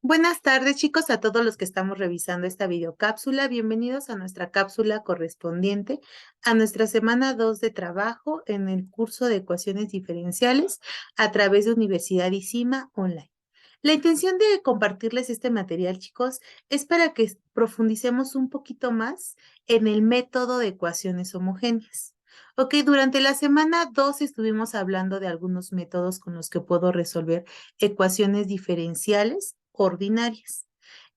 Buenas tardes, chicos, a todos los que estamos revisando esta videocápsula. Bienvenidos a nuestra cápsula correspondiente a nuestra semana 2 de trabajo en el curso de ecuaciones diferenciales a través de Universidad ICIMA Online. La intención de compartirles este material, chicos, es para que profundicemos un poquito más en el método de ecuaciones homogéneas. Ok, durante la semana 2 estuvimos hablando de algunos métodos con los que puedo resolver ecuaciones diferenciales ordinarias.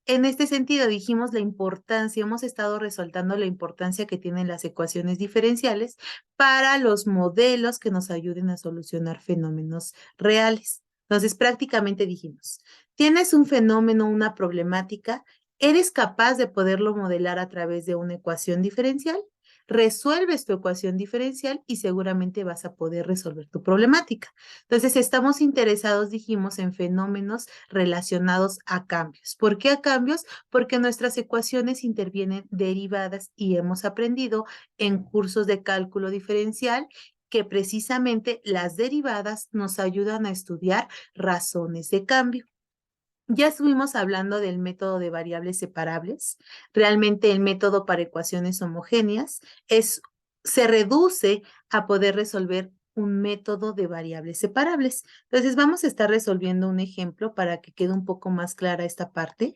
En este sentido, dijimos la importancia, hemos estado resaltando la importancia que tienen las ecuaciones diferenciales para los modelos que nos ayuden a solucionar fenómenos reales. Entonces, prácticamente dijimos, tienes un fenómeno, una problemática, ¿eres capaz de poderlo modelar a través de una ecuación diferencial? Resuelves tu ecuación diferencial y seguramente vas a poder resolver tu problemática. Entonces, estamos interesados, dijimos, en fenómenos relacionados a cambios. ¿Por qué a cambios? Porque nuestras ecuaciones intervienen derivadas y hemos aprendido en cursos de cálculo diferencial que precisamente las derivadas nos ayudan a estudiar razones de cambio. Ya estuvimos hablando del método de variables separables. Realmente el método para ecuaciones homogéneas se reduce a poder resolver un método de variables separables. Entonces vamos a estar resolviendo un ejemplo para que quede un poco más clara esta parte.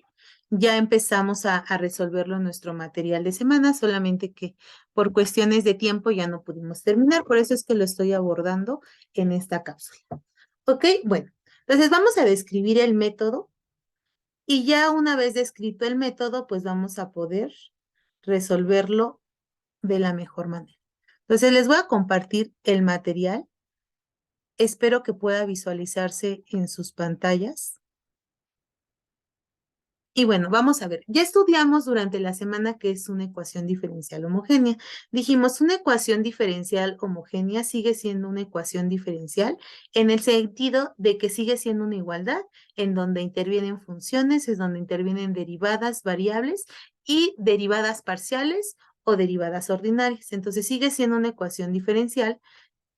Ya empezamos a resolverlo en nuestro material de semana, solamente que por cuestiones de tiempo ya no pudimos terminar, por eso es que lo estoy abordando en esta cápsula. ¿Ok? Bueno, entonces vamos a describir el método y ya una vez descrito el método, pues vamos a poder resolverlo de la mejor manera. Entonces les voy a compartir el material. Espero que pueda visualizarse en sus pantallas. Y bueno, vamos a ver. Ya estudiamos durante la semana qué es una ecuación diferencial homogénea. Dijimos, una ecuación diferencial homogénea sigue siendo una ecuación diferencial en el sentido de que sigue siendo una igualdad en donde intervienen funciones, es donde intervienen derivadas, variables y derivadas parciales o derivadas ordinarias. Entonces sigue siendo una ecuación diferencial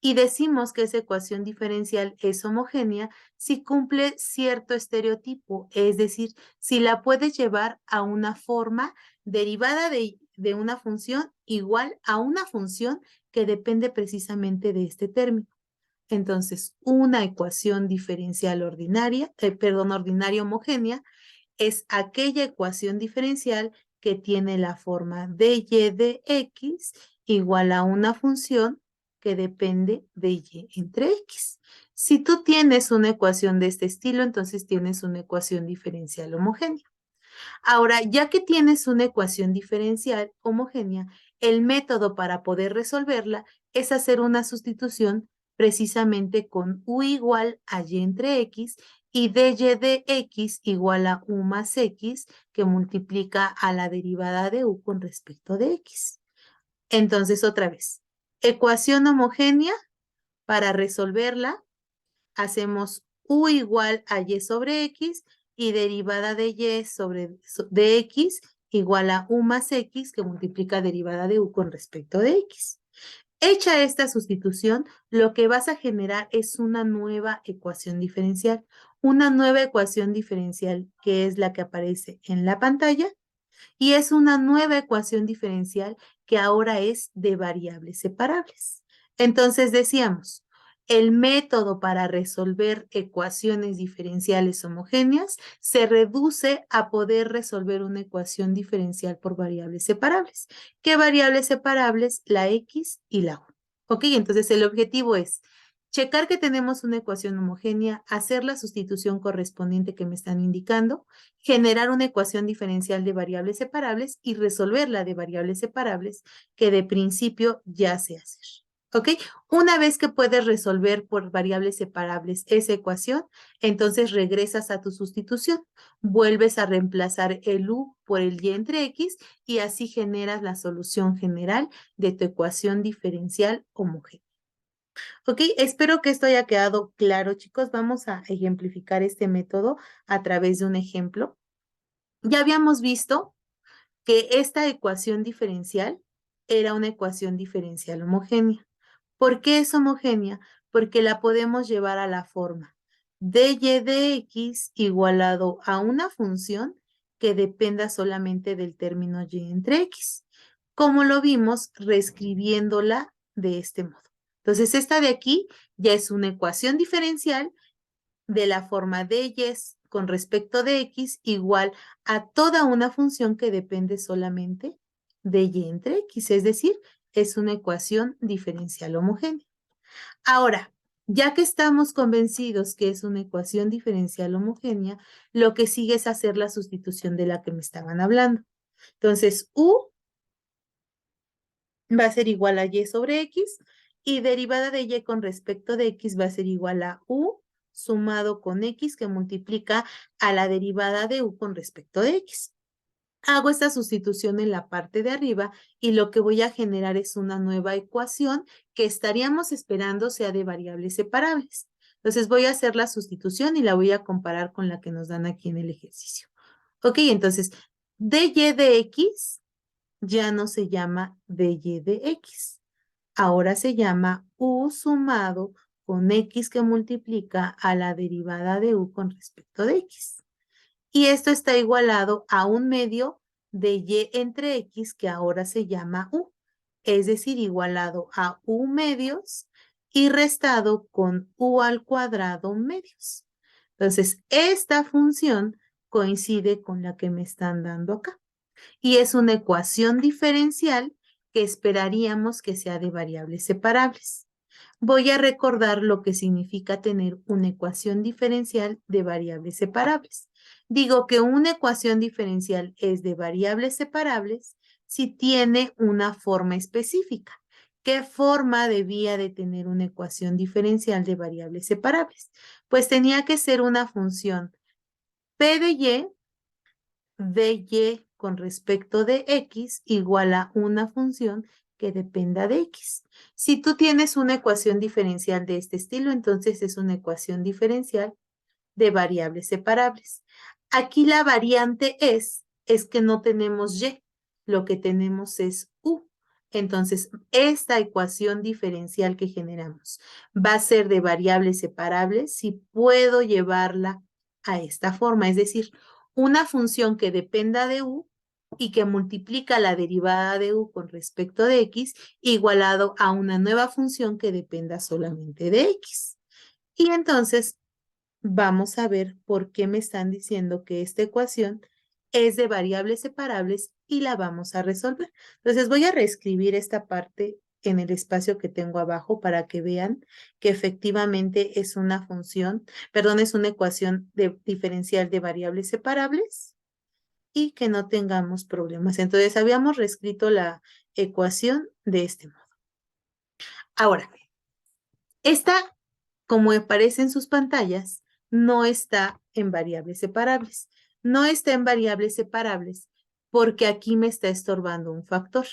y decimos que esa ecuación diferencial es homogénea si cumple cierto estereotipo, es decir, si la puedes llevar a una forma derivada de una función igual a una función que depende precisamente de este término. Entonces, una ecuación diferencial ordinaria, ordinaria homogénea, es aquella ecuación diferencial que tiene la forma dy de x igual a una función que depende de y entre x. Si tú tienes una ecuación de este estilo, entonces tienes una ecuación diferencial homogénea. Ahora, ya que tienes una ecuación diferencial homogénea, el método para poder resolverla es hacer una sustitución precisamente con u igual a y entre x y dy de x igual a u más x que multiplica a la derivada de u con respecto de x. Entonces, otra vez, ecuación homogénea, para resolverla, hacemos u igual a y sobre x y derivada de y de x igual a u más x que multiplica derivada de u con respecto de x. Hecha esta sustitución, lo que vas a generar es una nueva ecuación diferencial. Una nueva ecuación diferencial que es la que aparece en la pantalla y es una nueva ecuación diferencial que ahora es de variables separables. Entonces decíamos, el método para resolver ecuaciones diferenciales homogéneas se reduce a poder resolver una ecuación diferencial por variables separables. ¿Qué variables separables? La x y la y. Ok, entonces el objetivo es checar que tenemos una ecuación homogénea, hacer la sustitución correspondiente que me están indicando, generar una ecuación diferencial de variables separables y resolverla de variables separables que de principio ya sé hacer. ¿Ok? Una vez que puedes resolver por variables separables esa ecuación, entonces regresas a tu sustitución, vuelves a reemplazar el u por el y entre x y así generas la solución general de tu ecuación diferencial homogénea. Ok, espero que esto haya quedado claro, chicos. Vamos a ejemplificar este método a través de un ejemplo. Ya habíamos visto que esta ecuación diferencial era una ecuación diferencial homogénea. ¿Por qué es homogénea? Porque la podemos llevar a la forma dy de x igualado a una función que dependa solamente del término y entre x, como lo vimos reescribiéndola de este modo. Entonces, esta de aquí ya es una ecuación diferencial de la forma de y con respecto de x igual a toda una función que depende solamente de y entre x, es decir, es una ecuación diferencial homogénea. Ahora, ya que estamos convencidos que es una ecuación diferencial homogénea, lo que sigue es hacer la sustitución de la que me estaban hablando. Entonces, u va a ser igual a y sobre x y derivada de y con respecto de x va a ser igual a u sumado con x que multiplica a la derivada de u con respecto de x. Hago esta sustitución en la parte de arriba y lo que voy a generar es una nueva ecuación que estaríamos esperando sea de variables separables. Entonces voy a hacer la sustitución y la voy a comparar con la que nos dan aquí en el ejercicio. Ok, entonces dy de x ya no se llama dy de x. Ahora se llama u sumado con x que multiplica a la derivada de u con respecto de x. Y esto está igualado a un medio de y entre x que ahora se llama u, es decir, igualado a u medios y restado con u al cuadrado medios. Entonces, esta función coincide con la que me están dando acá y es una ecuación diferencial que esperaríamos que sea de variables separables. Voy a recordar lo que significa tener una ecuación diferencial de variables separables. Digo que una ecuación diferencial es de variables separables si tiene una forma específica. ¿Qué forma debía de tener una ecuación diferencial de variables separables? Pues tenía que ser una función p de y con respecto de x igual a una función que dependa de x. Si tú tienes una ecuación diferencial de este estilo, entonces es una ecuación diferencial de variables separables. Aquí la variante es que no tenemos y, lo que tenemos es u. Entonces, esta ecuación diferencial que generamos va a ser de variables separables si puedo llevarla a esta forma, es decir, una función que dependa de u y que multiplica la derivada de u con respecto de x igualado a una nueva función que dependa solamente de x. Y entonces vamos a ver por qué me están diciendo que esta ecuación es de variables separables y la vamos a resolver. Entonces voy a reescribir esta parte en el espacio que tengo abajo para que vean que efectivamente es una función, perdón, es una ecuación diferencial de variables separables y que no tengamos problemas. Entonces habíamos reescrito la ecuación de este modo. Ahora, esta, como aparece en sus pantallas, no está en variables separables. No está en variables separables porque aquí me está estorbando un factor.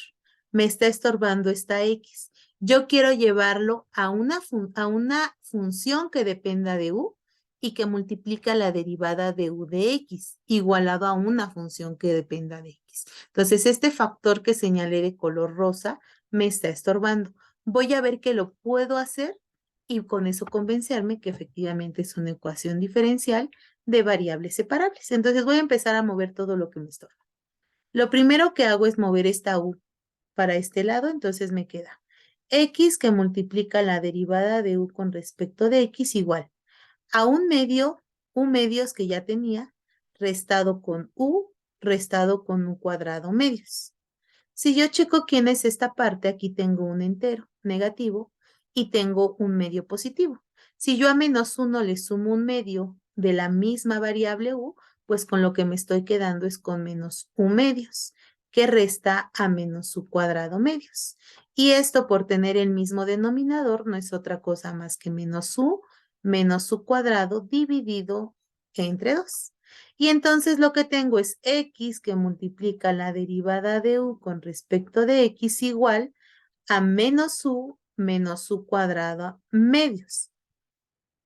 Me está estorbando esta x. Yo quiero llevarlo a una función que dependa de u y que multiplica la derivada de u de x, igualado a una función que dependa de x. Entonces, este factor que señalé de color rosa me está estorbando. Voy a ver que lo puedo hacer y con eso convencerme que efectivamente es una ecuación diferencial de variables separables. Entonces voy a empezar a mover todo lo que me estorba. Lo primero que hago es mover esta u para este lado, entonces me queda x que multiplica la derivada de u con respecto de x igual a un medio, u medios que ya tenía, restado con u, restado con u cuadrado medios. Si yo checo quién es esta parte, aquí tengo un entero negativo y tengo un medio positivo. Si yo a -1 le sumo un medio de la misma variable u, pues con lo que me estoy quedando es con menos u medios, que resta a menos u cuadrado medios. Y esto por tener el mismo denominador no es otra cosa más que menos u cuadrado dividido entre 2. Y entonces lo que tengo es x que multiplica la derivada de u con respecto de x igual a menos u cuadrado medios.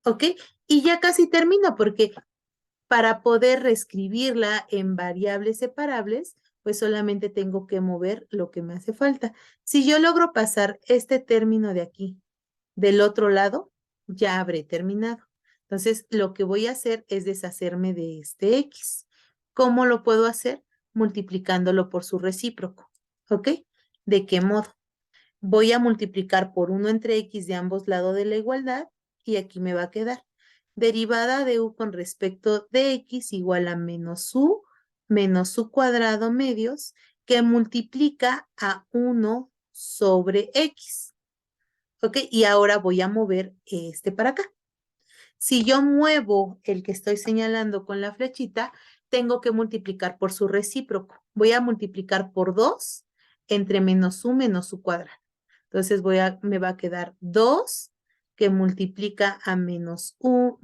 ¿Ok? Y ya casi termino porque para poder reescribirla en variables separables, pues solamente tengo que mover lo que me hace falta. Si yo logro pasar este término de aquí del otro lado, ya habré terminado. Entonces, lo que voy a hacer es deshacerme de este X. ¿Cómo lo puedo hacer? Multiplicándolo por su recíproco, ¿ok? ¿De qué modo? Voy a multiplicar por 1 entre X de ambos lados de la igualdad y aquí me va a quedar derivada de U con respecto de X igual a menos U cuadrado medios que multiplica a 1 sobre X. ¿Ok? Y ahora voy a mover este para acá. Si yo muevo el que estoy señalando con la flechita, tengo que multiplicar por su recíproco. Voy a multiplicar por 2 entre menos U cuadrado. Entonces me va a quedar 2 que multiplica a menos U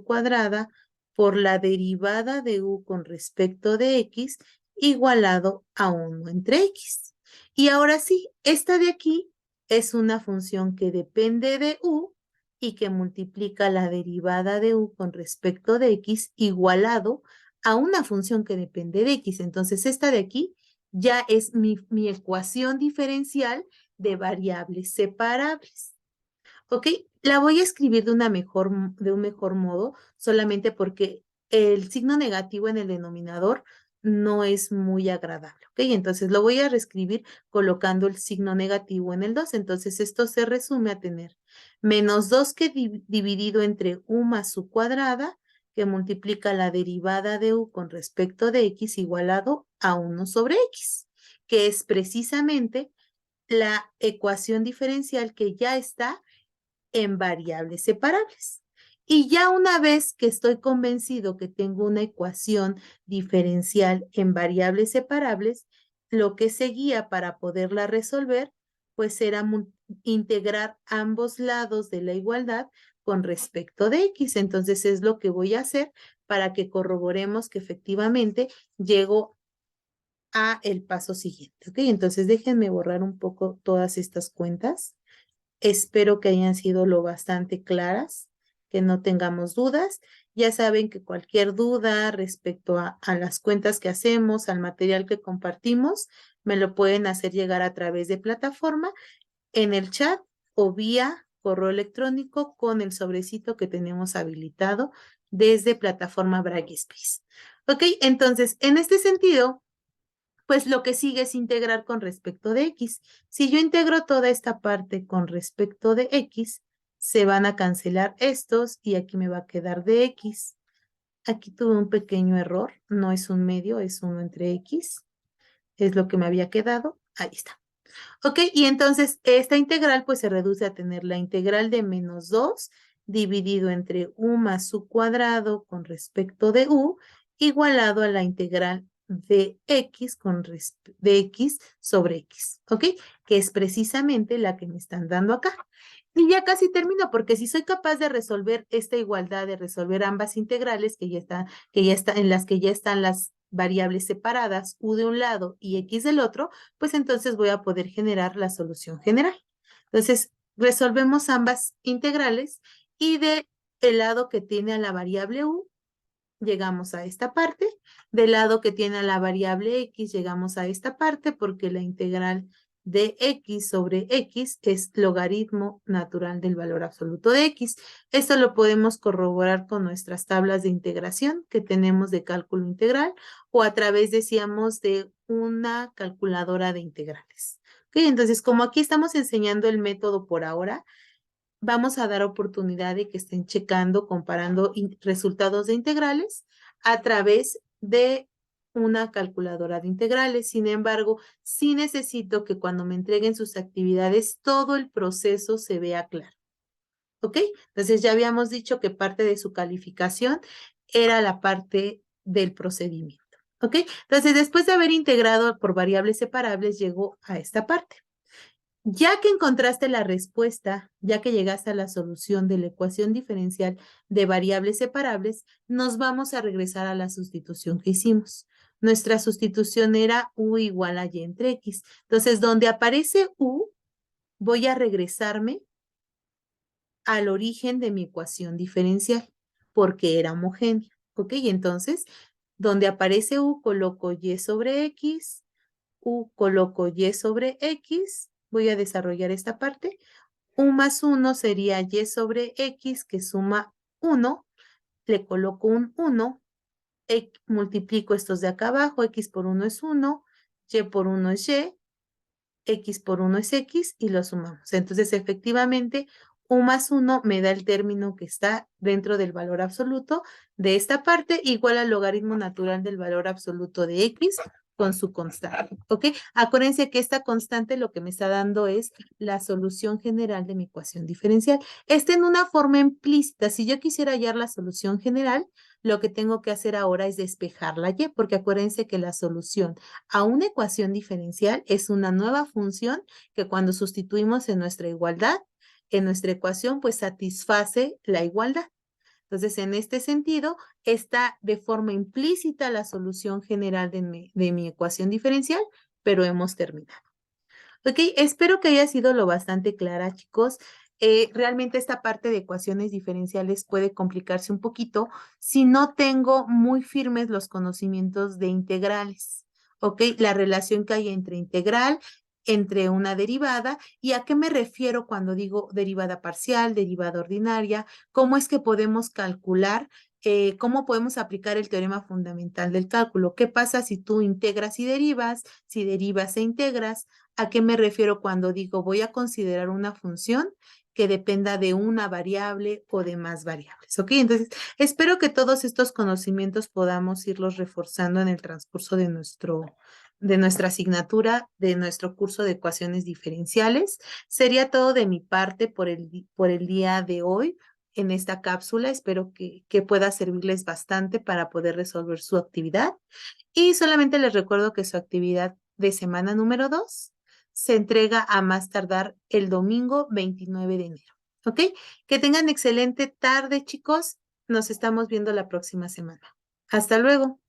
cuadrada por la derivada de U con respecto de X igualado a 1 entre X. Y ahora sí, esta de aquí es una función que depende de U y que multiplica la derivada de U con respecto de X igualado a una función que depende de X. Entonces, esta de aquí ya es mi ecuación diferencial de variables separables. ¿Ok? La voy a escribir de un mejor modo, solamente porque el signo negativo en el denominador no es muy agradable, ¿ok? Entonces lo voy a reescribir colocando el signo negativo en el 2. Entonces esto se resume a tener menos 2 que dividido entre U más U cuadrada, que multiplica la derivada de U con respecto de X igualado a 1 sobre X, que es precisamente la ecuación diferencial que ya está en variables separables. Y ya una vez que estoy convencido que tengo una ecuación diferencial en variables separables, lo que seguía para poderla resolver, pues era integrar ambos lados de la igualdad con respecto de X. Entonces es lo que voy a hacer para que corroboremos que efectivamente llego a el paso siguiente. ¿Ok? Entonces déjenme borrar un poco todas estas cuentas. Espero que hayan sido lo bastante claras, que no tengamos dudas. Ya saben que cualquier duda respecto a las cuentas que hacemos, al material que compartimos, me lo pueden hacer llegar a través de plataforma, en el chat o vía correo electrónico con el sobrecito que tenemos habilitado desde plataforma Brightspace. Ok, entonces, en este sentido, pues lo que sigue es integrar con respecto de X. Si yo integro toda esta parte con respecto de X, se van a cancelar estos y aquí me va a quedar de X. Aquí tuve un pequeño error, no es un medio, es 1 entre X. Es lo que me había quedado. Ahí está. Ok, y entonces esta integral pues se reduce a tener la integral de menos 2 dividido entre U más U cuadrado con respecto de U igualado a la integral de X de X sobre X, ¿ok? Que es precisamente la que me están dando acá. Y ya casi termino, porque si soy capaz de resolver esta igualdad, de resolver ambas integrales en las que ya están las variables separadas, U de un lado y X del otro, pues entonces voy a poder generar la solución general. Entonces, resolvemos ambas integrales y de el lado que tiene a la variable U, llegamos a esta parte. Del lado que tiene a la variable X, llegamos a esta parte porque la integral de X sobre X es logaritmo natural del valor absoluto de X. Esto lo podemos corroborar con nuestras tablas de integración que tenemos de cálculo integral o a través, decíamos, de una calculadora de integrales. ¿Ok? Entonces, como aquí estamos enseñando el método por ahora, vamos a dar oportunidad de que estén checando, comparando resultados de integrales a través de una calculadora de integrales. Sin embargo, sí necesito que cuando me entreguen sus actividades, todo el proceso se vea claro. ¿Ok? Entonces ya habíamos dicho que parte de su calificación era la parte del procedimiento. ¿Ok? Entonces, después de haber integrado por variables separables, llegó a esta parte. Ya que encontraste la respuesta, ya que llegaste a la solución de la ecuación diferencial de variables separables, nos vamos a regresar a la sustitución que hicimos. Nuestra sustitución era U igual a Y entre X. Entonces, donde aparece U, voy a regresarme al origen de mi ecuación diferencial, porque era homogénea. ¿Ok? Y entonces, donde aparece U, coloco Y sobre X, U coloco Y sobre X, voy a desarrollar esta parte. U más 1 sería Y sobre X que suma 1 le coloco un 1, multiplico estos de acá abajo, x por 1 es 1, y por 1 es y, x por 1 es x y lo sumamos. Entonces, efectivamente, u más 1 me da el término que está dentro del valor absoluto de esta parte, igual al logaritmo natural del valor absoluto de x con su constante, ¿ok? Acuérdense que esta constante lo que me está dando es la solución general de mi ecuación diferencial. Está en una forma implícita. Si yo quisiera hallar la solución general, lo que tengo que hacer ahora es despejar la y, porque acuérdense que la solución a una ecuación diferencial es una nueva función que cuando sustituimos en nuestra igualdad, en nuestra ecuación, pues satisface la igualdad. Entonces, en este sentido, está de forma implícita la solución general de mi ecuación diferencial, pero hemos terminado. Ok, espero que haya sido lo bastante clara, chicos. Realmente esta parte de ecuaciones diferenciales puede complicarse un poquito si no tengo muy firmes los conocimientos de integrales. Ok, la relación que hay entre integral, entre una derivada, y a qué me refiero cuando digo derivada parcial, derivada ordinaria, cómo es que podemos calcular, cómo podemos aplicar el teorema fundamental del cálculo. ¿Qué pasa si tú integras y derivas, si derivas e integras? ¿A qué me refiero cuando digo voy a considerar una función que dependa de una variable o de más variables? ¿Ok? Entonces, espero que todos estos conocimientos podamos irlos reforzando en el transcurso de nuestra asignatura, de nuestro curso de ecuaciones diferenciales. Sería todo de mi parte por el día de hoy en esta cápsula. Espero que pueda servirles bastante para poder resolver su actividad. Y solamente les recuerdo que su actividad de semana número 2 se entrega a más tardar el domingo 29 de enero. ¿Ok? Que tengan excelente tarde, chicos. Nos estamos viendo la próxima semana. Hasta luego.